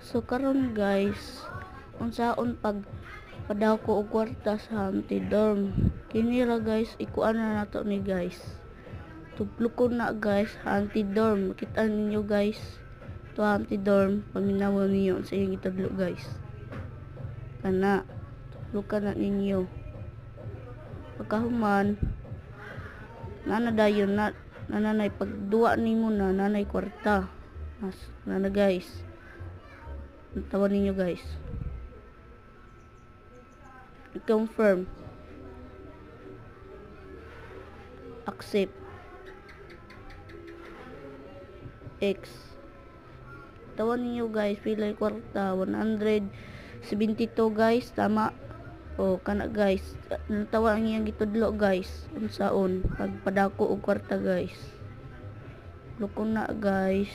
So karon guys, unsaon pag padako og kwarta sa anti-dorm. Kini ra guys, ikuan na nato ni guys. Tublokon na guys, anti-dorm. Kita ninyo guys, to anti-dorm paminawan niyo sa iyong itudlo guys. Kana tublokan na ninyo. Pagkahuman nanadayon na nanay pagduwa nimo na nanay kwarta. Nana guys. Tawan ninyo guys. I-confirm. Accept. X. Tawan ninyo guys, pila yung kwarta, 172 guys, tama. O kana guys, natawa ang iyang gitudlo guys. Unsaon pagpadako og kwarta guys. Lukon na guys.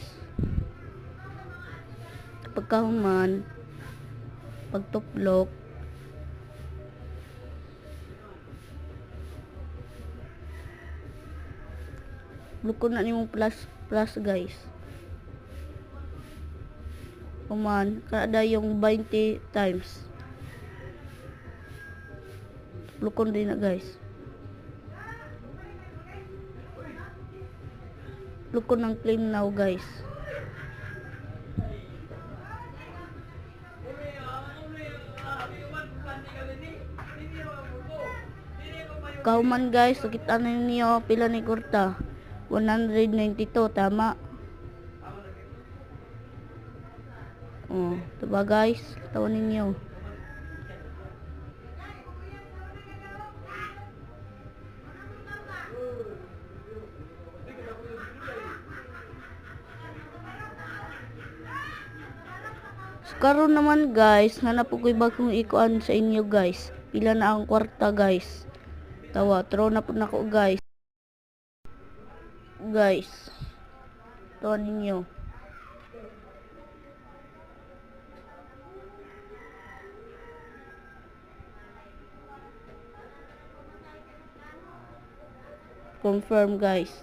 Pagkahuman, pagtuplok, lukon na nimong plus guys. Human, kada yung 20 times. Lukon din na guys. Lukon ng claim now guys. Kauman guys, nakita na niyo pila ni kurta. 192, tama. Oh, diba guys? Tawan ninyo. So, karon naman guys, hanap ko bagong ikuan sa inyo guys. Pila na ang kwarta guys. Tawa, throw na po na ko guys. Guys, tawa ninyo. Confirm guys.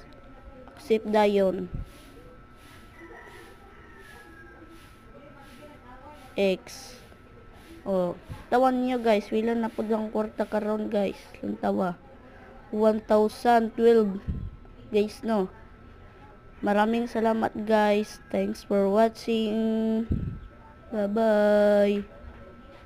Accept dayon. X. Oh, tawan niyo guys, wala na pud ang kwarta karon guys. Lang tawa. 1012 guys no. Maraming salamat guys. Thanks for watching. Bye bye.